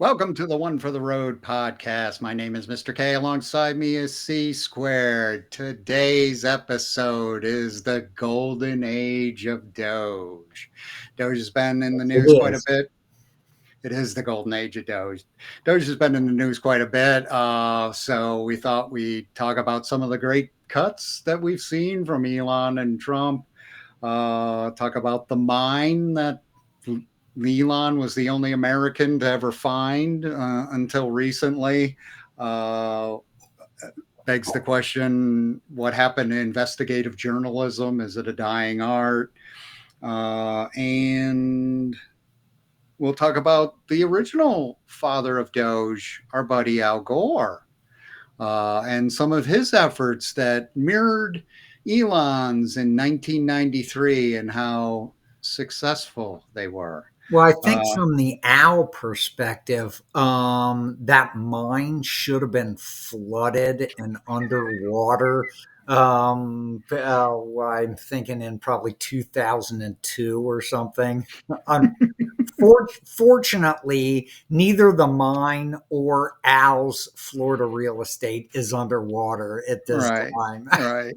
Welcome to the One for the Road podcast. My name is Mr. K. Alongside me is C Squared. Today's episode is the golden age of Doge. Doge has been in the It news quite a is. bit. It is the golden age of Doge. Doge has been in the news quite a bit. So we thought we'd talk about some of the great cuts that we've seen from Elon and Trump. Talk about the mine that Elon was the only American to ever find until recently. Uh, Begs the question, what happened to investigative journalism? Is it a dying art? And we'll talk about the original father of Doge, our buddy Al Gore, and some of his efforts that mirrored Elon's in 1993 and how successful they were. Well, I think Uh, from the owl perspective, that mine should have been flooded and underwater. I'm thinking in probably 2002 or something. Fortunately, neither the mine or Owl's Florida real estate is underwater at this right, time. right.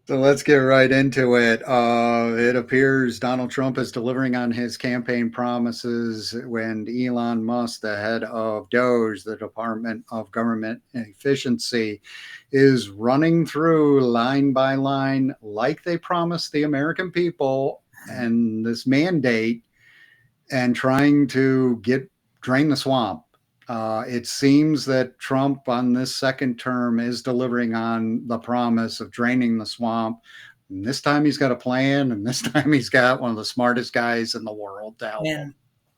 So let's get right into it. It appears Donald Trump is delivering on his campaign promises when Elon Musk, the head of DOGE, the Department of Government Efficiency, is running through line by line, like they promised the American people, and this mandate and trying to get drain the swamp. It seems that Trump on this second term is delivering on the promise of draining the swamp. And this time he's got a plan, and this time he's got one of the smartest guys in the world to help him. And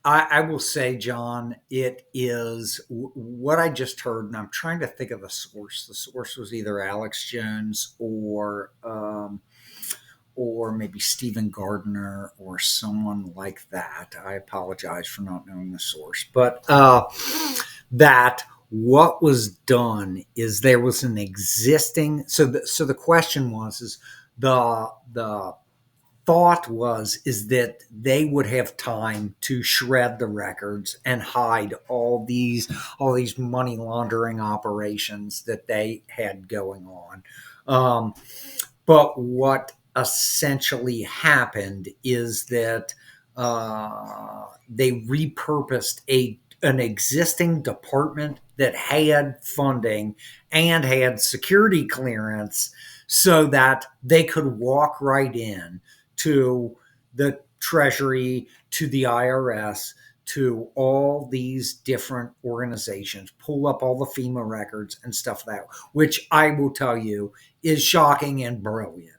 I will say, John, it is what I just heard, and I'm trying to think of the source. The source was either Alex Jones or maybe Stephen Gardner or someone like that. I apologize for not knowing the source, but that what was done is there was an existing. So the question was is the thought was is that they would have time to shred the records and hide all these money laundering operations that they had going on. But what essentially happened is that they repurposed an existing department that had funding and had security clearance so that they could walk right in to the Treasury, to the IRS, to all these different organizations, pull up all the FEMA records and stuff like that, which I will tell you is shocking and brilliant.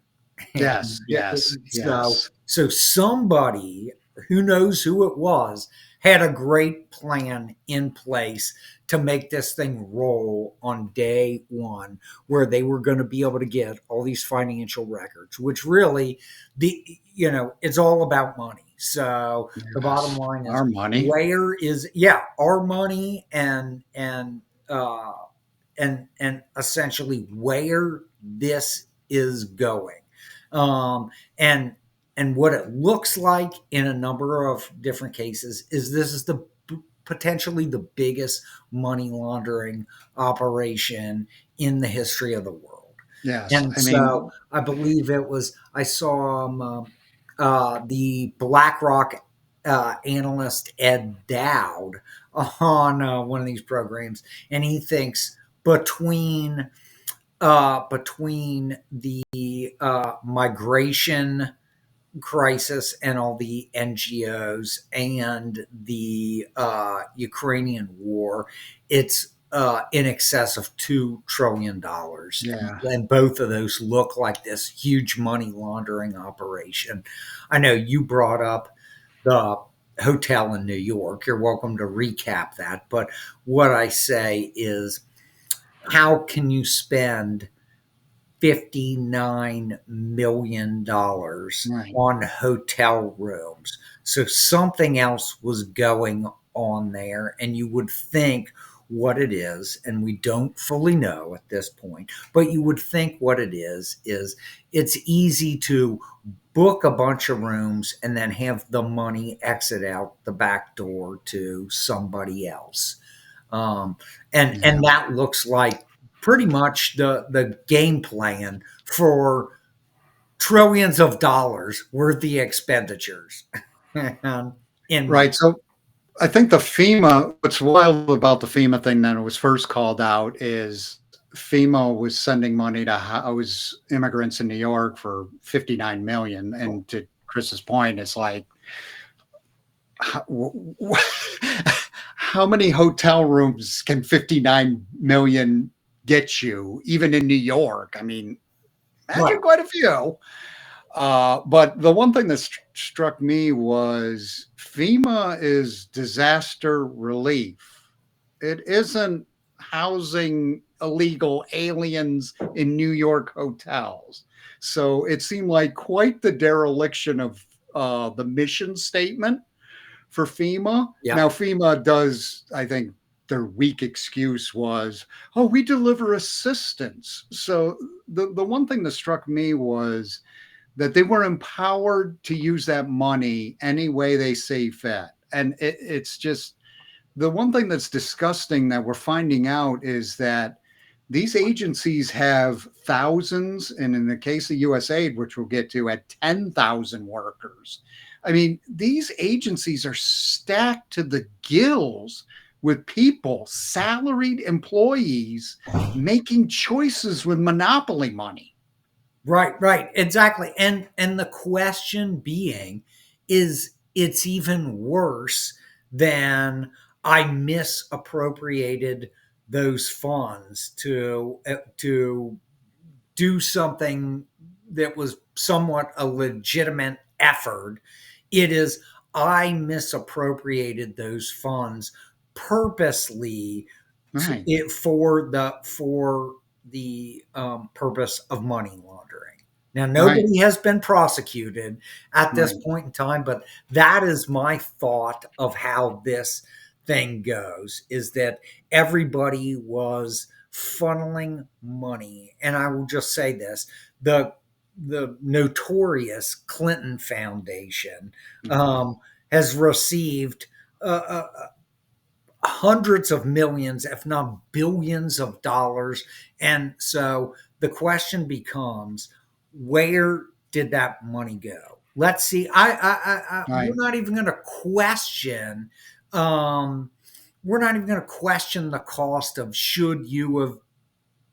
Yes, And yes, so, yes. so somebody, who knows who it was, had a great plan in place to make this thing roll on day one, where they were going to be able to get all these financial records, which really, it's all about money. So the bottom Yes. line is, Our money. where is our money uh, and essentially where this is going, um, and and what it looks like in a number of different cases is this is the potentially the biggest money laundering operation in the history of the world. Yes. And I so mean, I believe I saw the BlackRock analyst Ed Dowd on one of these programs, and he thinks between between the migration crisis and all the NGOs and the Ukrainian war, it's in excess of $2 trillion, yeah. and both of those look like this huge money laundering operation. I know you brought up the hotel in New York. You're welcome to recap that, but what I say is, how can you spend $59 million Right. on hotel rooms? So something else was going on there. And you would think, what it is, and we don't fully know at this point, but you would think what it is it's easy to book a bunch of rooms and then have the money exit out the back door to somebody else. Um, and Yeah. that looks like pretty much the game plan for trillions of dollars worth of expenditures in money. Right. So I think what's wild about the FEMA thing that it was first called out is FEMA was sending money to house immigrants in New York for 59 million. And to Chris's point, it's like, how, how many hotel rooms can 59 million get you, even in New York? I mean, Right. imagine quite a few. But the one thing that struck me was FEMA is disaster relief. It isn't housing illegal aliens in New York hotels. So it seemed like quite the dereliction of the mission statement for FEMA. Yeah. Now, FEMA does, I think, their weak excuse was, oh, we deliver assistance. So the one thing that struck me was that they were empowered to use that money any way they see fit. And it's just the one thing that's disgusting that we're finding out is that these agencies have thousands, and in the case of USAID, which we'll get to, at 10,000 workers. I mean, these agencies are stacked to the gills with people, salaried employees, making choices with monopoly money. Right, exactly. And the question being is it's even worse than I misappropriated those funds to do something that was somewhat a legitimate effort. It is I misappropriated those funds purposely Right, for the purpose of money laundering. Now, right, nobody has been prosecuted at this right. point in time, but that is my thought of how this thing goes: is that everybody was funneling money, and I will just say this: the the notorious Clinton Foundation Mhm. um, has received hundreds of millions, if not billions of dollars. And so the question becomes, where did that money go? Let's see. We're Right, not even going to question. Um, we're not even going to question the cost of should you have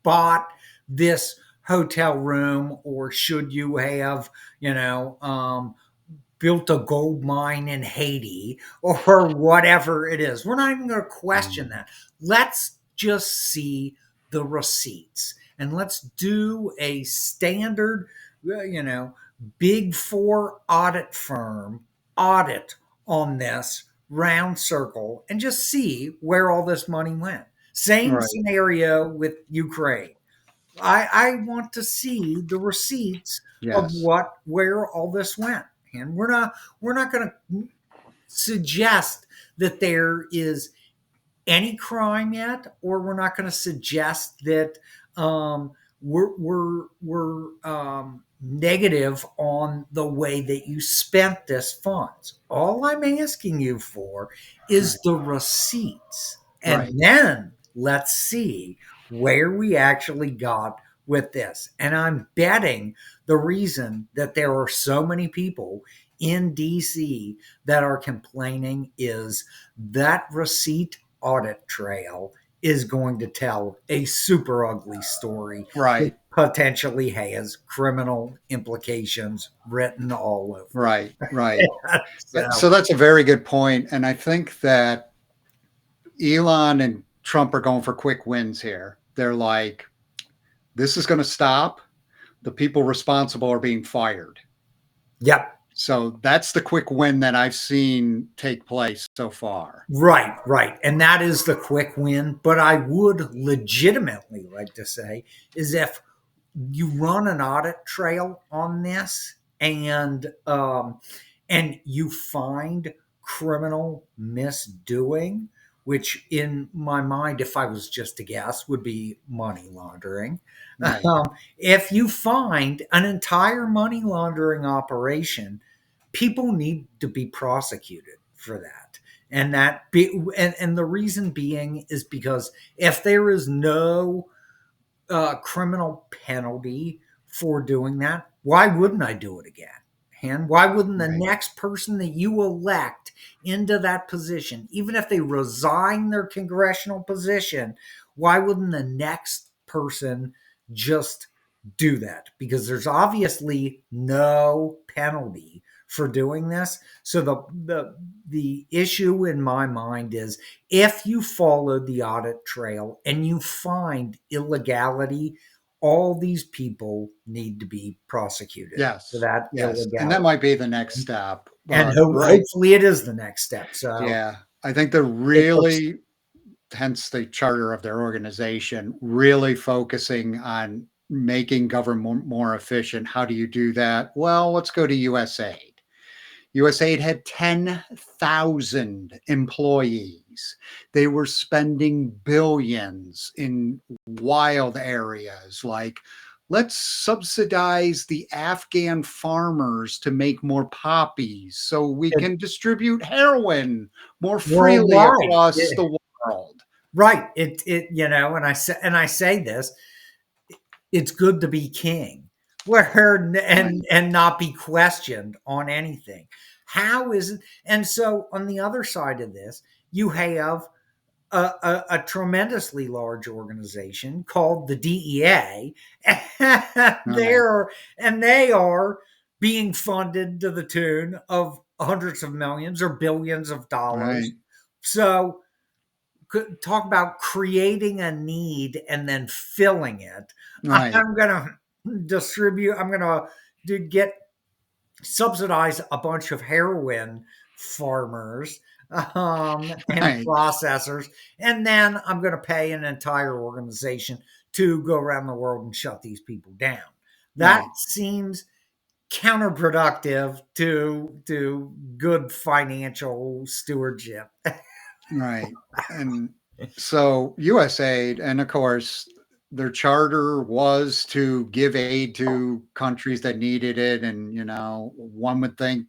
bought this hotel room or should you have, built a gold mine in Haiti or whatever it is. We're not even going to question mhm. that. Let's just see the receipts and let's do a standard, you know, big four audit firm audit on this round circle and just see where all this money went. Same Right. scenario with Ukraine. I want to see the receipts of Yes. where all this went. And we're not going to suggest that there is any crime yet, or we're not going to suggest that we're negative on the way that you spent this funds. All I'm asking you for is Right. the receipts, and Right. then let's see where we actually got with this. And I'm betting the reason that there are so many people in DC that are complaining is that receipt audit trail is going to tell a super ugly story that Right. potentially has criminal implications written all over Right. Right. it. So So, that's a very good point. And I think that Elon and Trump are going for quick wins here. They're like, this is going to stop. The people responsible are being fired. yep, So that's the quick win that I've seen take place so far. right. And that is the quick win. But I would legitimately like to say is if you run an audit trail on this and you find criminal misdoing, which in my mind, if I was just to guess, would be money laundering. Right. If you find an entire money laundering operation, people need to be prosecuted for that. And the reason being is because if there is no criminal penalty for doing that, why wouldn't I do it again? And why wouldn't the Right. next person that you elect into that position, even if they resign their congressional position, why wouldn't the next person just do that? Because there's obviously no penalty for doing this. So the issue in my mind is, if you follow the audit trail and you find illegality, all these people need to be prosecuted for Yes. that Yes. And that illegality. might be the next step. And But right. hopefully it is the next step. So Yeah. I think they're it looks really, hence the charter of their organization, really focusing on making government more efficient. How do you do that? Well, let's go to USAID. USAID had 10,000 employees. They were spending billions in wild areas like, let's subsidize the Afghan farmers to make more poppies so we it, can distribute heroin more freely worldwide. across the world. Right. And I say this, it's good to be king, where Right, and not be questioned on anything. How is it? And so on the other side of this, you have a tremendously large organization called the DEA. right, They are being funded to the tune of hundreds of millions or billions of right, dollars. So talk about creating a need and then filling it. right, I'm going to distribute, I'm going to get subsidize a bunch of heroin farmers and right, processors, and then I'm going to pay an entire organization to go around the world and shut these people down. That right, seems counterproductive to good financial stewardship. right. And so USAID, and of course, their charter was to give aid to countries that needed it. And, one would think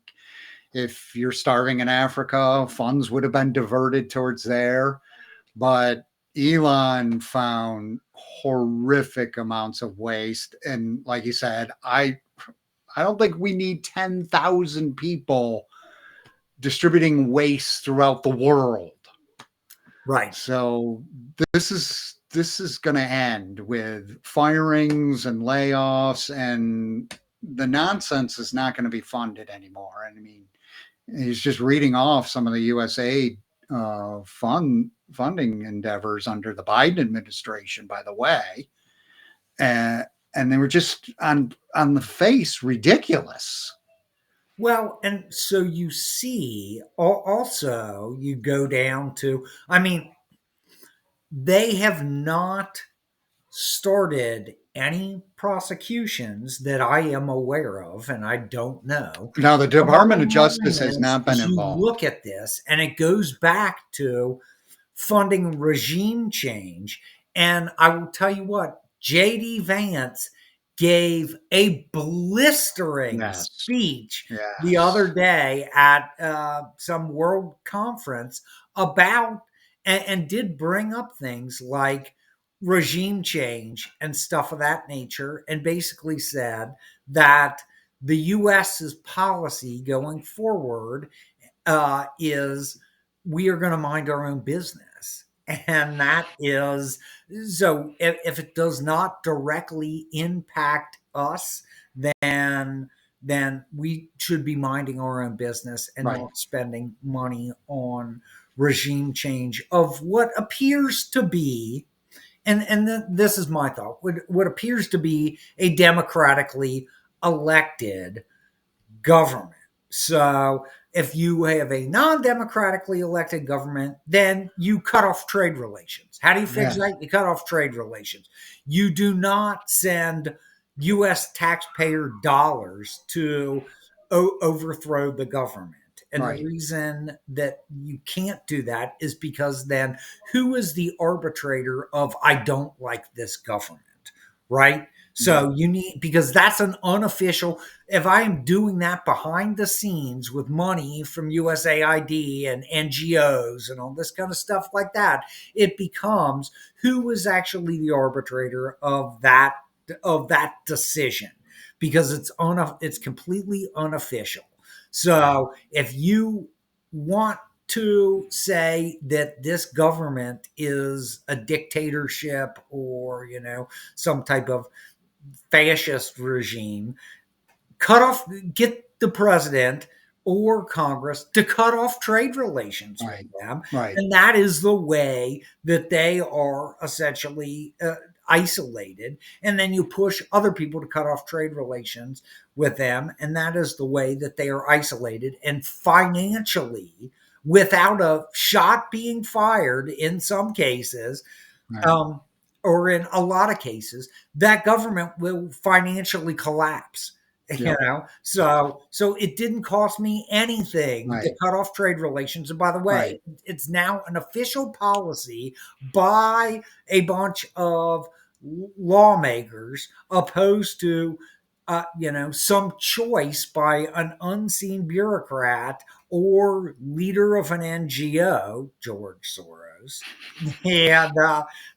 if you're starving in Africa, funds would have been diverted towards there. But Elon found horrific amounts of waste. And like you said, I don't think we need 10,000 people distributing waste throughout the world. Right. So this is going to end with firings and layoffs, and the nonsense is not going to be funded anymore. And I mean, he's just reading off some of the USA funding endeavors under the Biden administration, by the way, and they were just on the face ridiculous. Well, and so you see, also, you go down to, I mean, they have not started any prosecutions that I am aware of, and I don't know. Now, the The Department of bottom Justice line has not been is you involved. look at this, and it goes back to funding regime change. And I will tell you what, J.D. Vance gave a blistering Yes, speech the other yes, day at some world conference about, and did bring up things like regime change and stuff of that nature, and basically said that the US's policy going forward is we are going to mind our own business. And that is, so if it does not directly impact us, then we should be minding our own business and right, not spending money on regime change of what appears to be, this is my thought, what appears to be a democratically elected government. So if you have a non-democratically elected government, then you cut off trade relations. How do you fix yes, that? You cut off trade relations. You do not send US taxpayer dollars to overthrow the government. And the Right. reason that you can't do that is because then who is the arbitrator of I don't like this government, right? Right. So you need, because that's an unofficial, if I am doing that behind the scenes with money from USAID and NGOs and all this kind of stuff like that, it becomes who is actually the arbitrator of that decision, because it's completely unofficial. So if you want to say that this government is a dictatorship or some type of fascist regime, cut off, get the president or Congress to cut off trade relations with Right. them. Right. And that is the way that they are essentially isolated. And then you push other people to cut off trade relations with them. And that is the way that they are isolated. And financially, without a shot being fired in some cases, Right. um, or in a lot of cases, that government will financially collapse. Yep. So it didn't cost me anything to Right. cut off trade relations. And by the way, Right. it's now an official policy by a bunch of lawmakers, opposed to some choice by an unseen bureaucrat or leader of an NGO, George Soros. And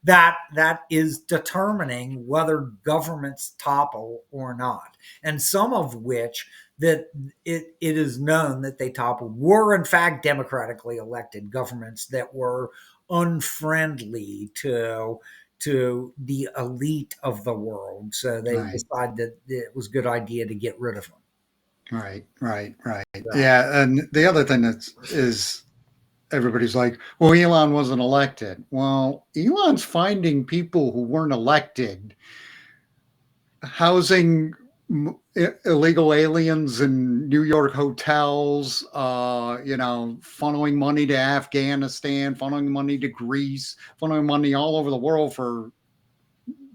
that is determining whether governments topple or not. And some of which that it is known that they toppled were in fact democratically elected governments that were unfriendly to the elite of the world. So they Right. decided that it was a good idea to get rid of them. Right. Right. Right. So, Yeah. And the other thing is everybody's like, well, Elon wasn't elected. Well, Elon's finding people who weren't elected, housing illegal aliens in New York hotels, funneling money to Afghanistan, funneling money to Greece, funneling money all over the world for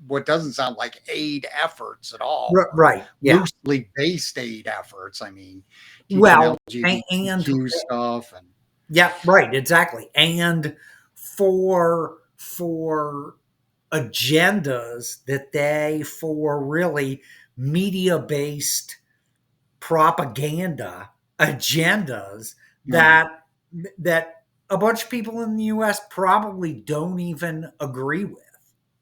what doesn't sound like aid efforts at all, or right. Yeah. loosely based aid efforts. I mean, teaching Well, and LGBTQ stuff and yeah, right, exactly. And for agendas that they, for really media based propaganda agendas right, that a bunch of people in the US probably don't even agree with.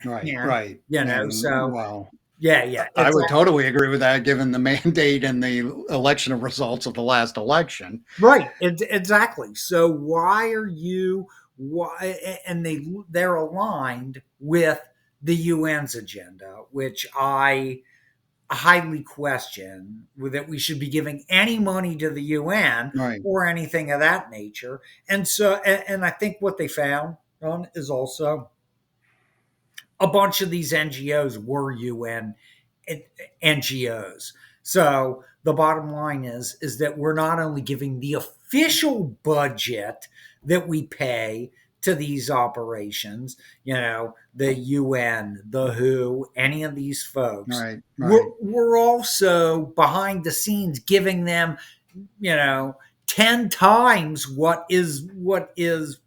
right, Yeah. right. And So well, yeah, I it's would totally agree with that given the mandate and the election results of the last election. right. Exactly. So why, and they're aligned with the UN's agenda, which I highly question that we should be giving any money to the UN Right, or anything of that nature. And so, and I think what they found on is also a bunch of these NGOs were UN NGOs. So the bottom line is that we're not only giving the official budget that we pay to these operations, the UN, the WHO, any of these folks, right, we're, right, we're also behind the scenes giving them, you know, 10 times what is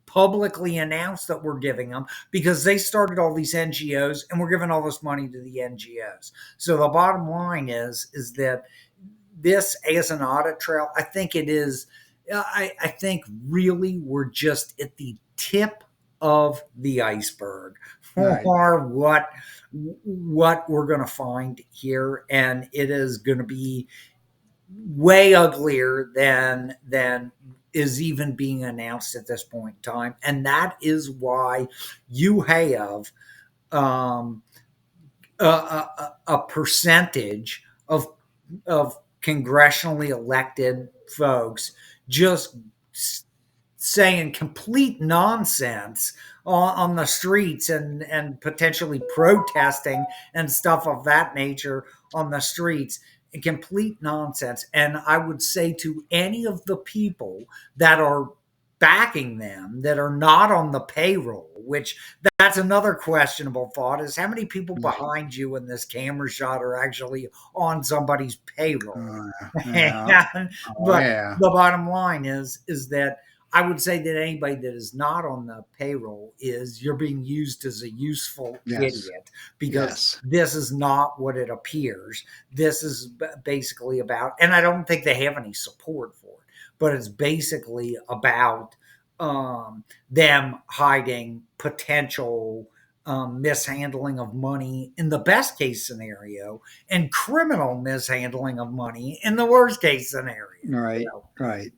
publicly announced that we're giving them, because they started all these NGOs and we're giving all this money to the NGOs. So the bottom line is that this as an audit trail, I think it is. I think really we're just at the tip of the iceberg right, for what we're going to find here, and it is going to be way uglier than is even being announced at this point in time. And that is why you have um, a percentage of congressionally elected folks just saying complete nonsense on the streets, and potentially protesting and stuff of that nature on the streets. Complete nonsense. And I would say to any of the people that are backing them that are not on the payroll, which that's another questionable thought, is how many people behind you in this camera shot are actually on somebody's payroll. Yeah. And, Oh, but yeah. the bottom line is that I would say that anybody that is not on the payroll is you're being used as a useful Yes. idiot, because Yes. this is not what it appears. This is basically about, and I don't think they have any support for it, but it's basically about them hiding potential mishandling of money in the best case scenario, and criminal mishandling of money in the worst case scenario. Right. Right.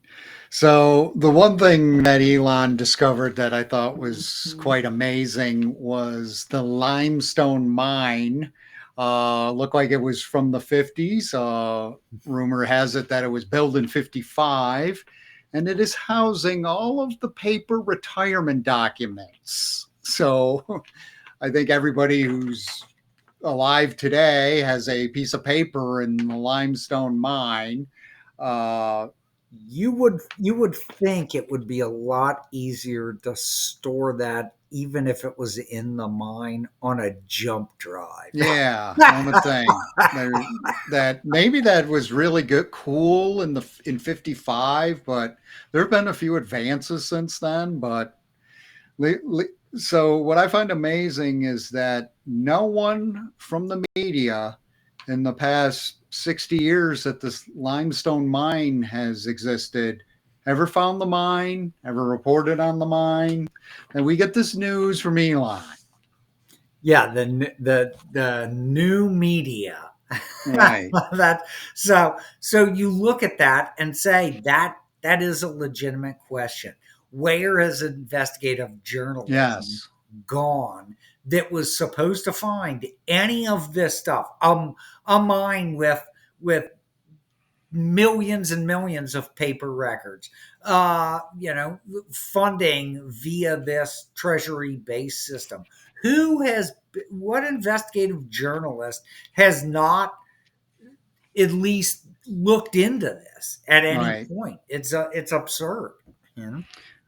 So the one thing that Elon discovered that I thought was quite amazing was the limestone mine. Looked like it was from the 50s. Rumor has it that it was built in 55, and it is housing all of the paper retirement documents. So I think everybody who's alive today has a piece of paper in the limestone mine. Uh, You would think it would be a lot easier to store that, even if it was in the mine, on a jump drive. Yeah, one would think there, that maybe that was really good, cool in '55, but there have been a few advances since then. But so what I find amazing is that no one from the media in the past 60 years that this limestone mine has existed ever found the mine, ever reported on the mine, and we get this news from Elon. Yeah, the new media. Right. that so you look at that and say that is a legitimate question. Where has investigative journalism Yes. gone that was supposed to find any of this stuff? A mine with millions and millions of paper records, funding via this treasury based system. What investigative journalist has not at least looked into this at any Right. point? It's absurd, you know.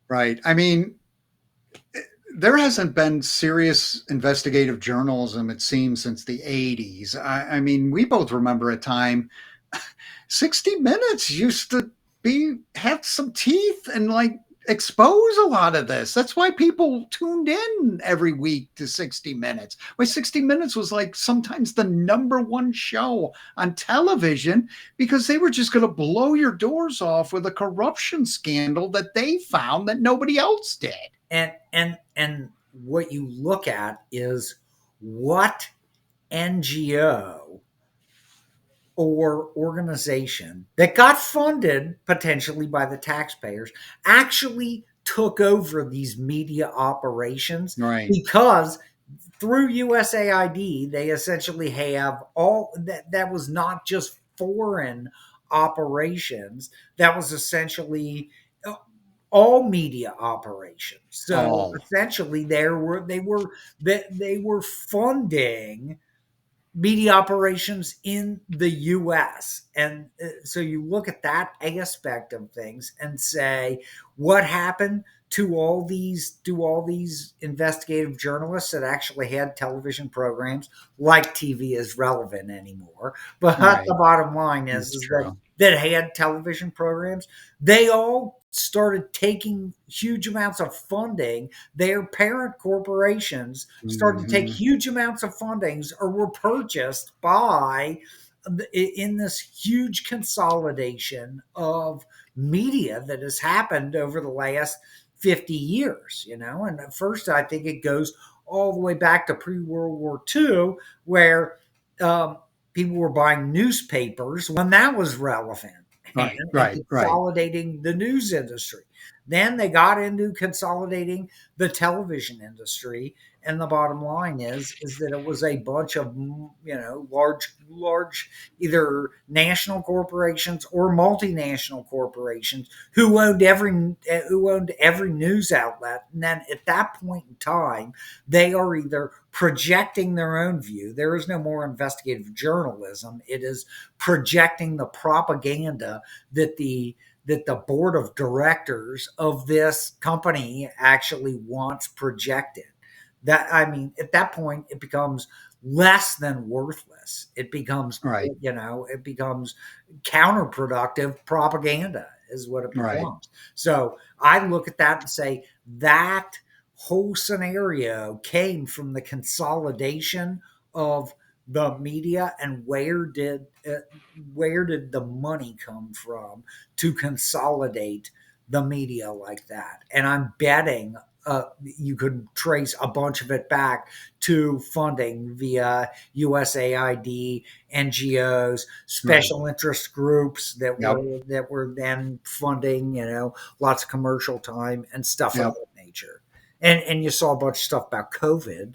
Right. I mean, there hasn't been serious investigative journalism, it seems, since the 80s. I mean, we both remember a time 60 Minutes used to have some teeth and like expose a lot of this. That's why people tuned in every week to 60 Minutes. Why 60 Minutes was like sometimes the number one show on television, because they were just going to blow your doors off with a corruption scandal that they found that nobody else did. And what you look at is what NGO or organization that got funded potentially by the taxpayers actually took over these media operations, Right. because through USAID they essentially have all that was not just foreign operations, that was essentially uh, all media operations. So Oh, essentially they were funding media operations in the US. And so you look at that aspect of things and say, what happened to all these investigative journalists that actually had television programs? Like TV is relevant anymore. But right. the bottom line is, That's is that true. that had television programs, they all started taking huge amounts of funding. Their parent corporations started to take Hmm. huge amounts of fundings, or were purchased by, in this huge consolidation of media that has happened over the last 50 years, and at first I think it goes all the way back to pre-World War II, where um, people were buying newspapers when that was relevant, and, Right. and Right. Right. consolidating the news industry. Then they got into consolidating the television industry, and the bottom line is that it was a bunch of large either national corporations or multinational corporations who owned every news outlet. And then at that point in time, they are either projecting their own view. There is no more investigative journalism. It is projecting the propaganda that that the board of directors of this company actually wants projected. That, I mean, at that point, it becomes less than worthless. It becomes, Right. it becomes counterproductive propaganda is what it Right. becomes. So I look at that and say that whole scenario came from the consolidation of the media, and where did the money come from to consolidate the media like that? And I'm betting you could trace a bunch of it back to funding via USAID, NGOs, Right. special interest groups Yep. that were then funding, lots of commercial time and stuff of Yep. that nature. And you saw a bunch of stuff about COVID.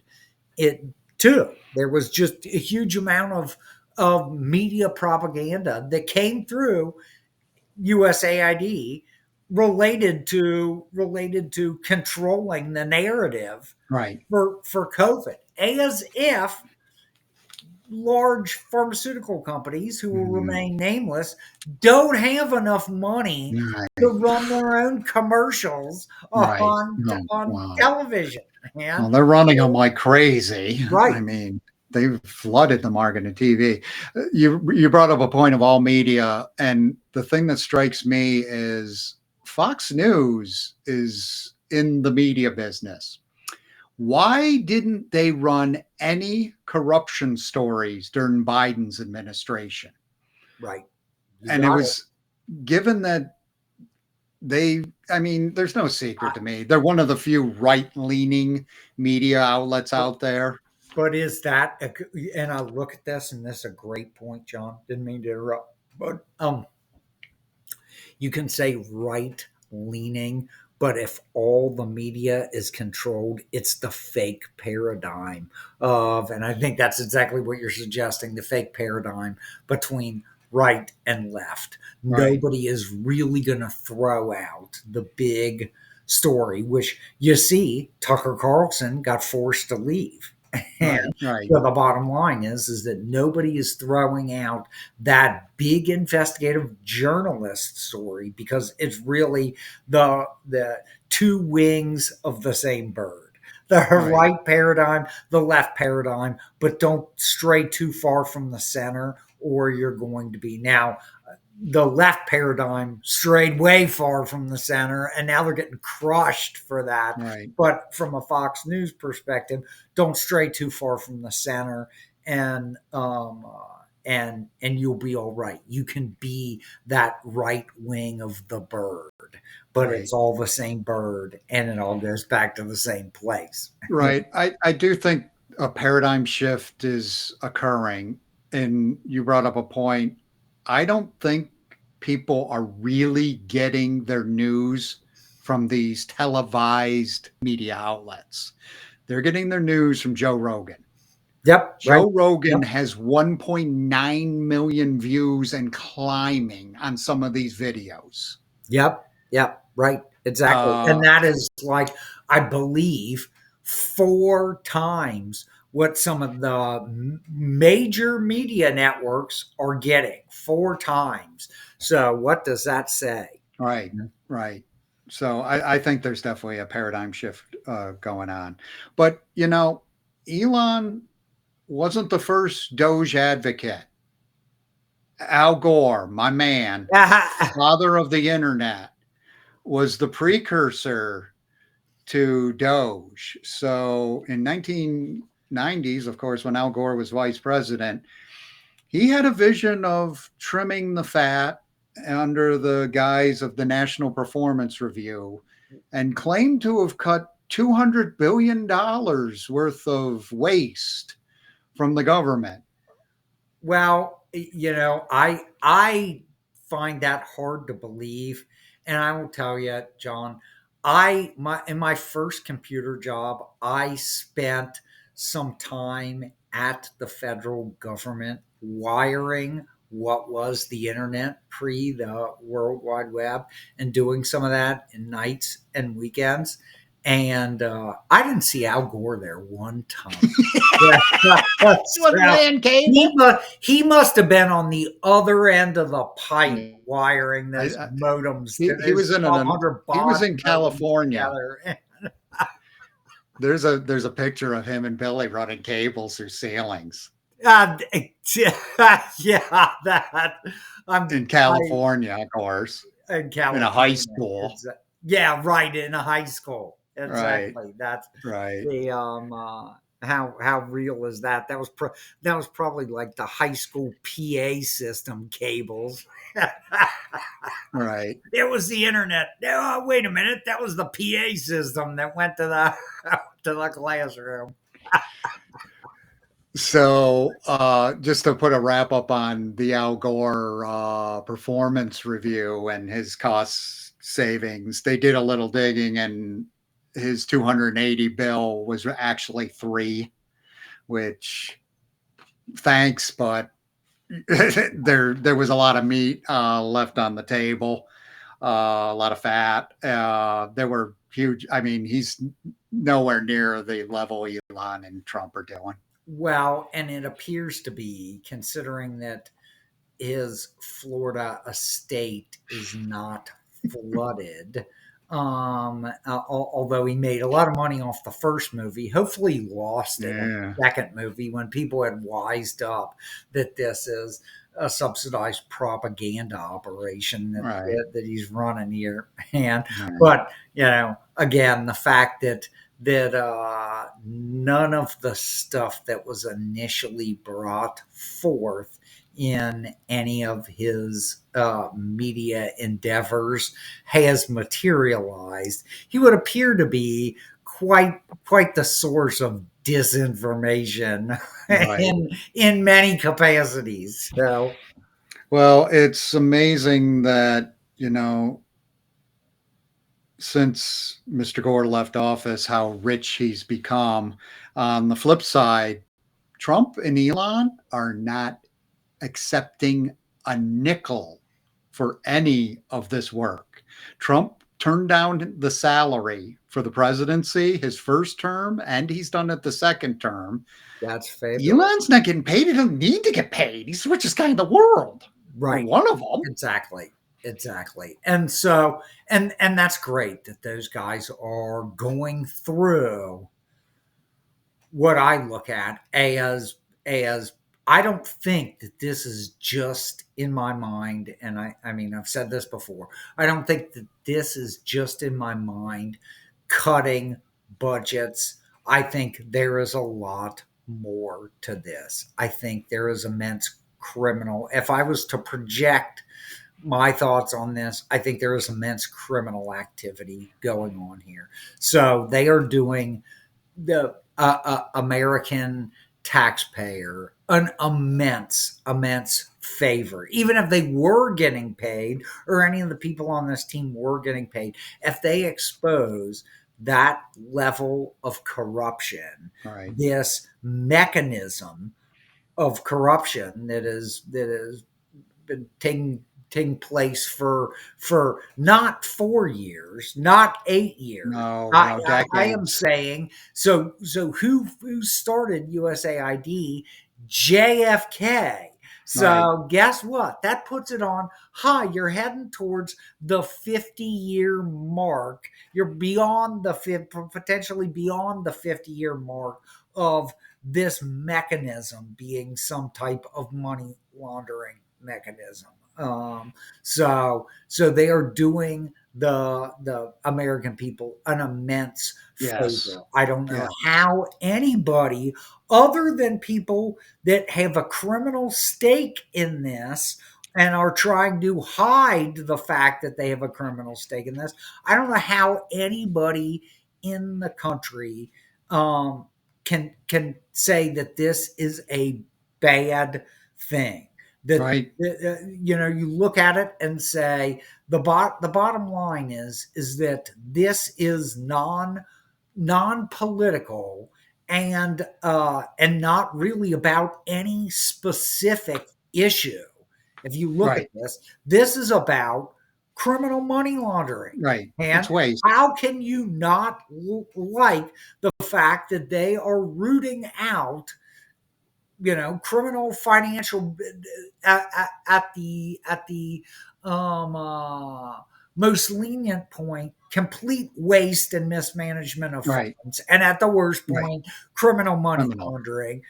It too. There was just a huge amount of media propaganda that came through USAID related to controlling the narrative Right. for COVID, as if large pharmaceutical companies who will Mhm. remain nameless don't have enough money to Right. run their own commercials Right. Oh, on wow. television. Well, And they're running them like crazy. I right, mean, they've flooded the market of TV. You brought up a point of all media, and the thing that strikes me is Fox News is in the media business. Why didn't they run any corruption stories during Biden's administration? right, you And it got it. was given that I mean, there's no secret I, to me. They're one of the few right leaning media outlets out there. but is that and I look at this, and this is a great point, John. Didn't mean to interrupt, but you can say right leaning, but if all the media is controlled, it's the fake paradigm of, and I think that's exactly what you're suggesting, the fake paradigm between right and left. Right. Nobody is really going to throw out the big story, which you see Tucker Carlson got forced to leave. And Right. Right. so the bottom line is that nobody is throwing out that big investigative journalist story because it's really the two wings of the same bird. The Right. right paradigm, the left paradigm, but don't stray too far from the center, or you're going to be now. The left paradigm strayed way far from the center, and now they're getting crushed for that. Right. But from a Fox News perspective, don't stray too far from the center, and and you'll be all right. You can be that right wing of the bird, but Right. it's all the same bird, and it all goes back to the same place. Right. I do think a paradigm shift is occurring. And you brought up a point. I don't think people are really getting their news from these televised media outlets. They're getting their news from Joe Rogan. Yep. Right. Joe Rogan Yep. has 1.9 million views and climbing on some of these videos. Yep. Yep. Right. Exactly. Uh, And that is like, I believe, four times what some of the major media networks are getting. Four times. So, what does that say? right, right. So I think there's definitely a paradigm shift going on. But, Elon wasn't the first Doge advocate. Al Gore, my man, father of the internet, was the precursor to Doge. So in 1990s, of course, when Al Gore was vice president, he had a vision of trimming the fat under the guise of the National Performance Review and claimed to have cut $200 billion worth of waste from the government. Well, I find that hard to believe, and I will tell you, John, in my first computer job, I spent some time at the federal government wiring what was the internet pre the World Wide Web and doing some of that in nights and weekends. And I didn't see Al Gore there one time. So, He was laying cable. he must have been on the other end of the pipe Yeah. wiring those I, modems, he those was in 1,200 he was baud in modems California. together. There's a picture of him and Billy running cables through ceilings Uh, yeah, that in I California, of course, in in a high California. school. Yeah, right, in a high school. Right, Exactly. That's right. the how real is that? That was probably like the high school PA system cables. Right. It was the internet. Oh, wait a minute, that was the PA system that went to the to the classroom. So, just to put a wrap up on the Al Gore performance review and his cost savings, they did a little digging, and his 280 bill was actually three, which thanks, but there was a lot of meat left on the table, a lot of fat. There were huge. I mean, he's nowhere near the level Elon and Trump are doing. Well, and it appears to be, considering that his Florida estate is not flooded. Although he made a lot of money off the first movie, hopefully he lost it on Yeah. the second movie when people had wised up that this is a subsidized propaganda operation Right. that he's running here. And Right. but again, the fact that none of the stuff that was initially brought forth in any of his media endeavors has materialized, he would appear to be quite the source of disinformation Right. in many capacities. So Well, it's amazing that, since Mr. Gore left office, how rich he's become. On the flip side, Trump and Elon are not accepting a nickel for any of this work. Trump turned down the salary for the presidency, his first term, and he's done it the second term. that's fabulous. Elon's not getting paid. He doesn't need to get paid. He's the richest guy in the world, or Right. one of them. Exactly. And so and that's great that those guys are going through what I look at as I don't think that this is just in my mind, and I mean I've said this before. I don't think that this is just in my mind cutting budgets. I think there is a lot more to this. I think there is immense criminal. If I was to project my thoughts on this, I think there is immense criminal activity going on here. So they are doing the American taxpayer an immense favor. Even if they were getting paid, or any of the people on this team were getting paid, if they expose that level of corruption, Right. this mechanism of corruption that is been taking place for not 4 years, not 8 years. No, I, no, I am decades. saying so. Who started USAID? JFK. Right. So guess what? That puts it on high. You're heading towards the 50-year mark. You're beyond potentially beyond the 50-year mark of this mechanism being some type of money laundering mechanism. So they are doing the American people an immense Yes. favor. I don't know Yeah. how anybody other than people that have a criminal stake in this and are trying to hide the fact that they have a criminal stake in this. I don't know how anybody in the country can say that this is a bad thing. Right. You look at it and say the bottom line is that this is non political and not really about any specific issue. If you look at Right. this is about criminal money laundering. Right. And It's waste. how can you not like the fact that they are rooting out, criminal financial at the um, uh, most lenient point, complete waste and mismanagement of Right. funds, and at the worst Right. point, criminal money Criminal. laundering.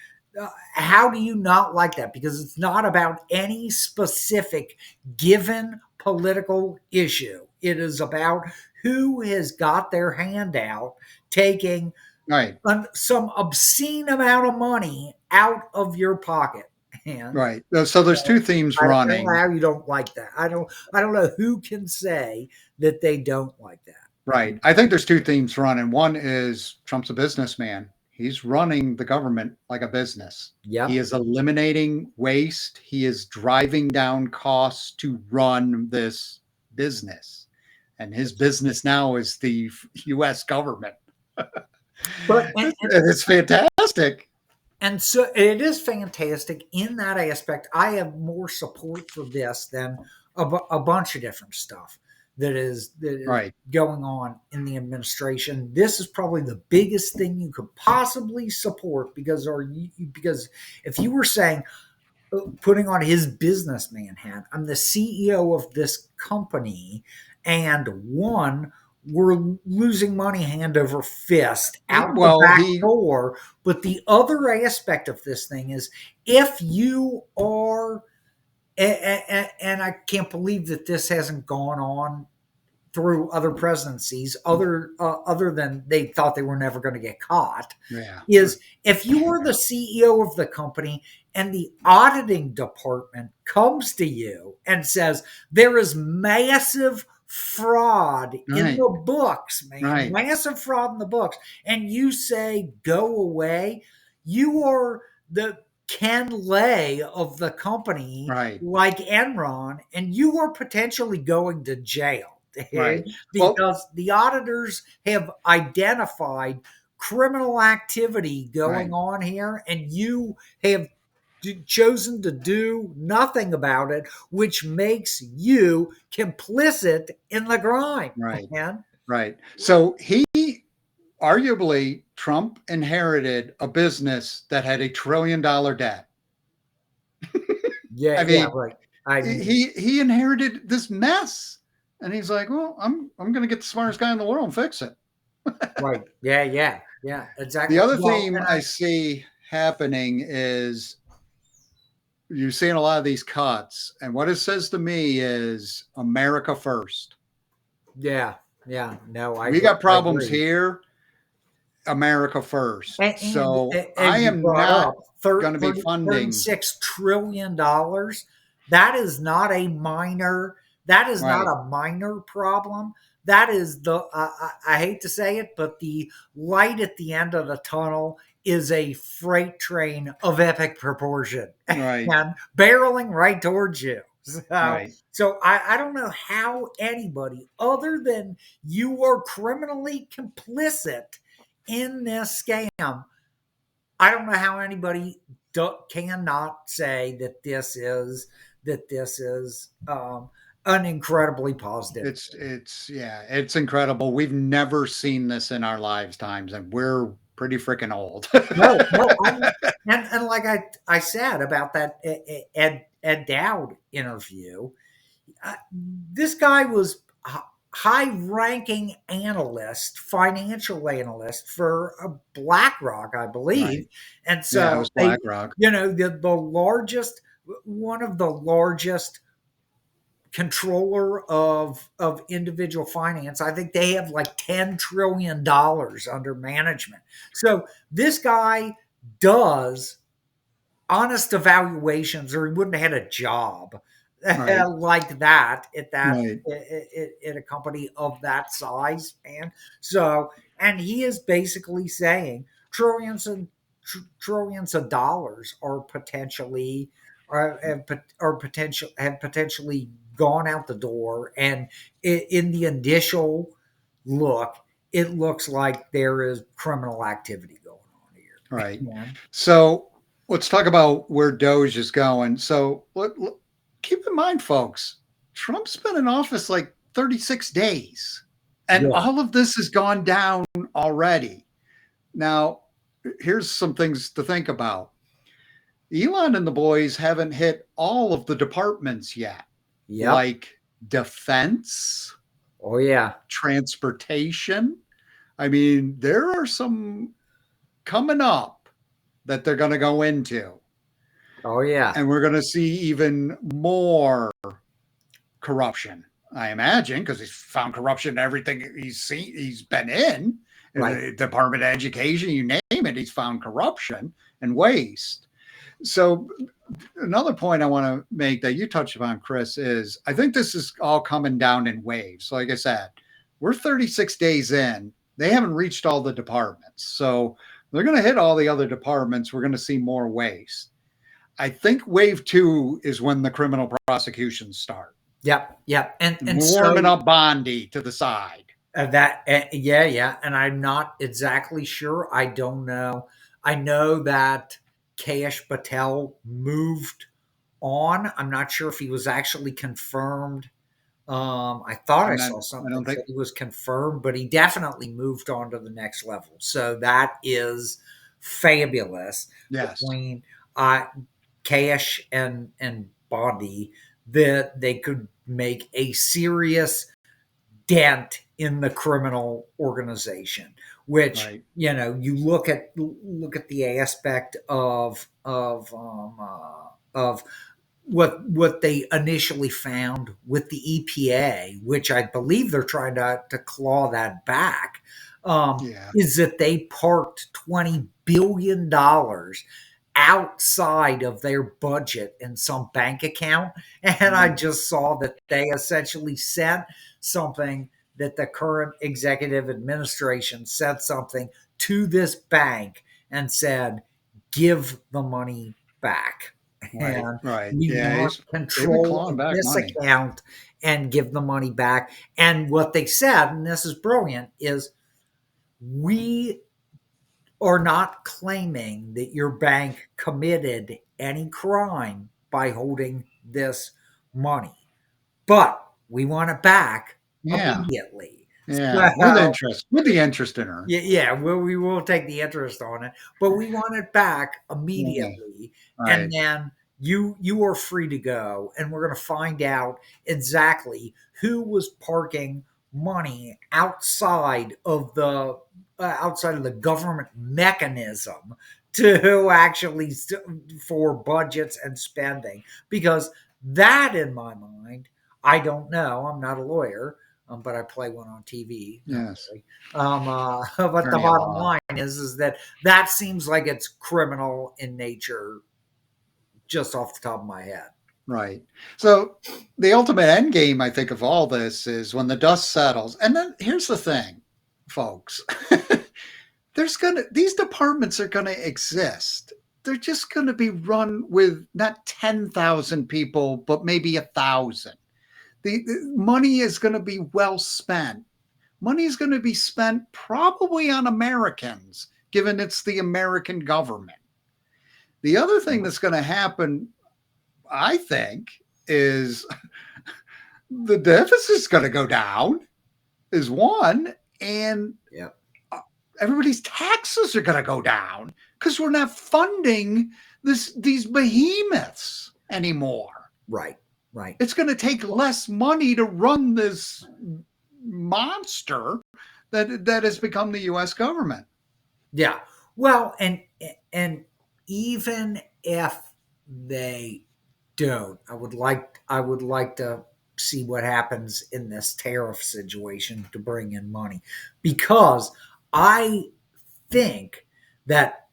How do you not like that? Because it's not about any specific given political issue. It is about who has got their hand out taking Right. some obscene amount of money out of your pocket. And Right. So there's two themes I don't know running. how you don't like that. I don't know who can say that they don't like that. Right. I think there's two themes running. One is Trump's a businessman. He's running the government like a business. He Yep. is eliminating waste. He is driving down costs to run this business. And his business now is the US government. But It's fantastic. and so it is fantastic in that aspect. I have more support for this than a bunch of different stuff that is Right. going on in the administration. This is probably the biggest thing you could possibly support because if you were saying, putting on his businessman hat, I'm the CEO of this company, and one, we're losing money hand over fist out the Well, back he door. But the other aspect of this thing is, if you are, and I can't believe that this hasn't gone on through other presidencies, other than they thought they were never going to get caught, yeah. is if you are the CEO of the company and the auditing department comes to you and says there is massive fraud in Right. the books, man, Right. massive fraud in the books, and you say go away, you are the Ken Lay of the company, Right. like Enron, and you are potentially going to jail. Right. Well, Because the auditors have identified criminal activity going right. on here, and you have chosen to do nothing about it, which makes you complicit in the crime. Right. Man. Right. So he arguably Trump inherited a business that had $1 trillion debt. Yeah, I yeah, mean, right. I mean, he inherited this mess, and he's like, "Well, I'm going to get the smartest guy in the world and fix it." right. Yeah, yeah, yeah, The exactly. other Well, theme and I see happening is you're seeing a lot of these cuts, and what it says to me is America first. yeah, yeah. No, We got I problems agree. here. America first. And So I as you am brought not up, going to be funding. $36 trillion, that is not a minor, that is not Right. a minor problem. That is I hate to say it, but the light at the end of the tunnel is a freight train of epic proportion Right. and barreling right towards you. So, Right. so I don't know how anybody, other than you are criminally complicit in this scam, I don't know how anybody cannot say that this is an incredibly positive. It's yeah, it's incredible. We've never seen this in our lives times, and we're pretty freaking old. No, no, I mean, and like I said about that Ed Dowd interview, this guy was high-ranking analyst, financial analyst for BlackRock, I Right. believe, and Yeah, it so was BlackRock. the largest, one of the largest controller of individual finance. I think they have like $10 trillion under management. So this guy does honest evaluations, or he wouldn't have had a job Right. like that Right. at a company of that size, man. So, and he is basically saying trillions of dollars are potentially have potentially gone out the door, and in the initial look, it looks like there is criminal activity going on here. Right. Yeah. So let's talk about where Doge is going. So keep in mind, folks, Trump's been in office like 36 days. And Yeah. all of this has gone down already. Now, here's some things to think about. Elon and the boys haven't hit all of the departments yet, Yep. like defense, Oh yeah. transportation. I mean, there are some coming up that they're going to go into. Oh yeah. And we're going to see even more corruption, I imagine, because he's found corruption in everything he's been in Right. the Department of Education, you name it, he's found corruption and waste. So another point I want to make that you touched upon, Chris, is I think this is all coming down in waves. Like I said, we're 36 days in. They haven't reached all the departments. So they're going to hit all the other departments. We're going to see more waste. I think wave two is when the criminal prosecutions start. Yep. Yep. And Warming so up Bondi to the side. yeah, and I'm not exactly sure. I don't know. I know that Kayesh Patel moved on. I'm not sure if he was actually confirmed. I thought I I'm not, saw I something don't that think, said he was confirmed, but he definitely moved on to the next level. So that is fabulous yes. between Kayesh and Bondi, that they could make a serious dent in the criminal organization, which, Right. you look at the aspect of what they initially found with the EPA, which I believe they're trying to claw that back, Yeah. is that they parked $20 billion outside of their budget in some bank account. And I just saw that they essentially sent something, that the current executive administration sent something to this bank and said, give the money back. Right. And Right. we Yeah. want They've been control clawing of back this money. account and give the money back. And what they said, and this is brilliant, is we are not claiming that your bank committed any crime by holding this money, but we want it back Yeah. immediately. Yeah. So, With the interest in her. yeah, we will take the interest on it, but we want it back Yeah. immediately. And Right. then you are free to go, and we're going to find out exactly who was parking money outside of the government mechanism to actually for budgets and spending, because that, in my mind, I don't know, I'm not a lawyer, but I play one on TV, not Yes. really. But the Attorney at bottom law. line is that seems like it's criminal in nature, just off the top of my head. Right. So the ultimate end game, I think, of all this is when the dust settles. And then here's the thing, folks. These departments are gonna exist. They're just gonna be run with not 10,000 people, but maybe 1,000. The money is gonna be well spent. Money is gonna be spent probably on Americans, given it's the American government. The other thing that's gonna happen, I think, is the deficit is going to go down, is one, and Yeah. everybody's taxes are going to go down because we're not funding these behemoths anymore. Right. Right. It's going to take less money to run this monster that has become the U.S. government. Yeah. Well, and even if they don't, I would like to see what happens in this tariff situation to bring in money, because I think that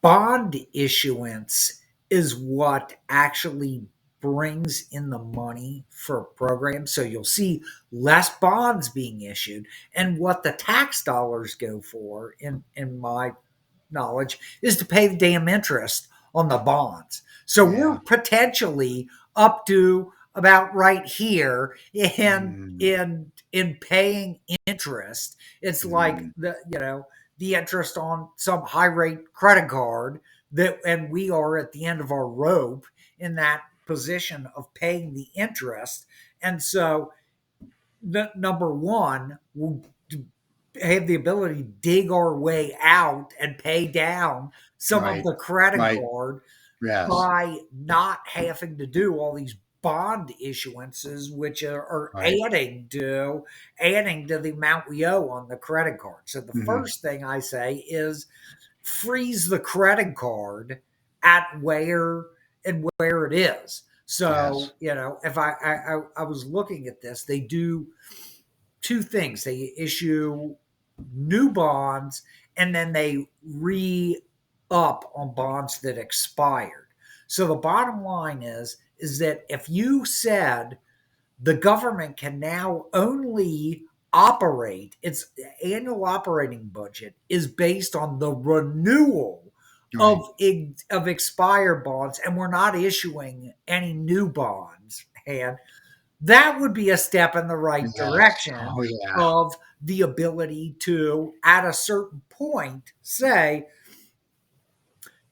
bond issuance is what actually brings in the money for programs. So you'll see less bonds being issued, and what the tax dollars go for, in my knowledge, is to pay the damn interest on the bonds. So we're Yeah. potentially up to about right here in Mm, in paying interest. It's like mm, the interest on some high rate credit card, and we are at the end of our rope in that position of paying the interest. And so number one, we'll have the ability to dig our way out and pay down some of Right. the credit Right. card Yes. by not having to do all these bond issuances, which are Right. adding to the amount we owe on the credit card. So the Hmm. first thing I say is freeze the credit card at where it is. Yes. So if I was looking at this, they do two things. They issue new bonds and then they re up on bonds that expired. So the bottom line is that if you said the government can now only operate, its annual operating budget is based on the renewal Right. of expired bonds, and we're not issuing any new bonds, and that would be a step in the right Yes. direction Oh yeah. of the ability to, at a certain point, say,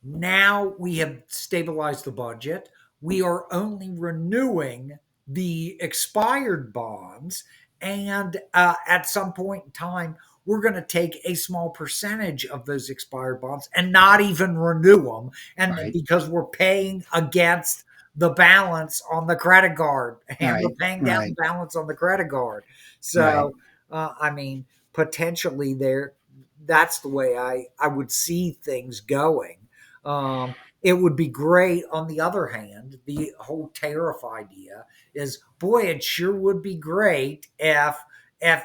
now we have stabilized the budget. We are only renewing the expired bonds. And at some point in time, we're going to take a small percentage of those expired bonds and not even renew them. And Right. because we're paying against the balance on the credit card and we're Right. paying down the Right. balance on the credit card. Right. So, I mean, potentially that's the way I would see things going. It would be great. On the other hand, the whole tariff idea is, boy, it sure would be great if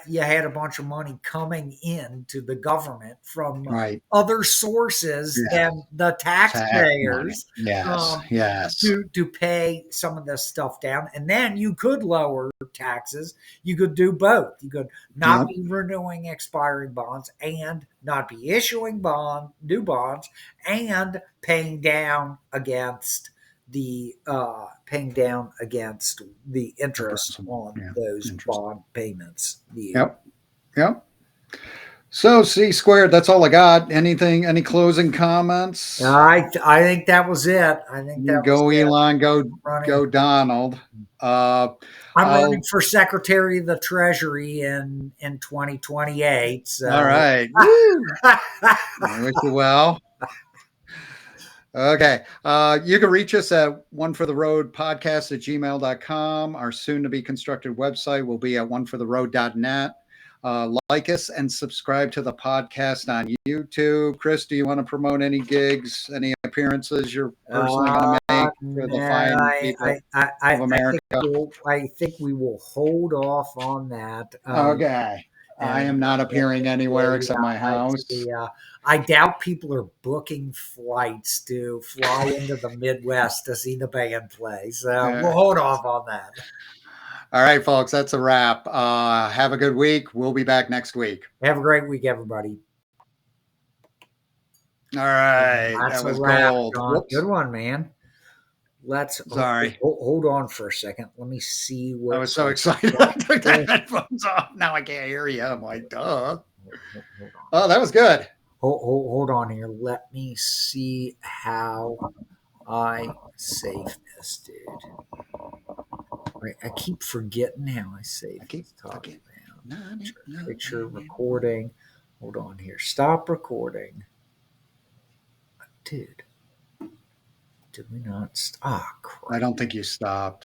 you had a bunch of money coming into the government from Right. other sources Yeah. than the Tax money. taxpayers, Yes. um, Yes. to pay some of this stuff down, and then you could lower taxes. You could do both. You could not Yep. be renewing expiring bonds and not be issuing new bonds and paying down against the The interest principal. on Yeah. those Interest. bond payments. Yep. Yep. So C squared. That's all I got. Anything? Any closing comments? I think that was it. I think that was Go it. Elon. Running. Go Donald. Uh, I'm running I'll. for Secretary of the Treasury in 2028. All So right. Woo. I wish you well. Okay. You can reach us at one for the road podcast at gmail.com. Our soon to be constructed website will be at onefortheroad.net. Like us and subscribe to the podcast on YouTube. Chris, do you want to promote any gigs, any appearances you're personally going to make for the no, fine people of America? I think we will hold off on that. Okay. I And am not appearing anywhere except my I house. see. I doubt people are booking flights to fly into the Midwest to see the band play. So we'll Uh, hold off on that. all right, folks, that's a wrap. Have a good week. We'll be back next week. Have a great week, everybody. All right. That's That a was wrap, gold. John. Good Whoops. one, man. Let's Sorry. hold on for a second. Let me see I what. was so excited. I took the headphones off. Now I can't hear you. I'm like, duh. Hold on. Oh, that was good. Hold on here. Let me see how I save this, dude. Right, I keep forgetting how I save I keep this. Talk forgetting. about picture recording. Hold on here. Stop recording, dude. Did we not? Ah, crap. I don't think you stopped.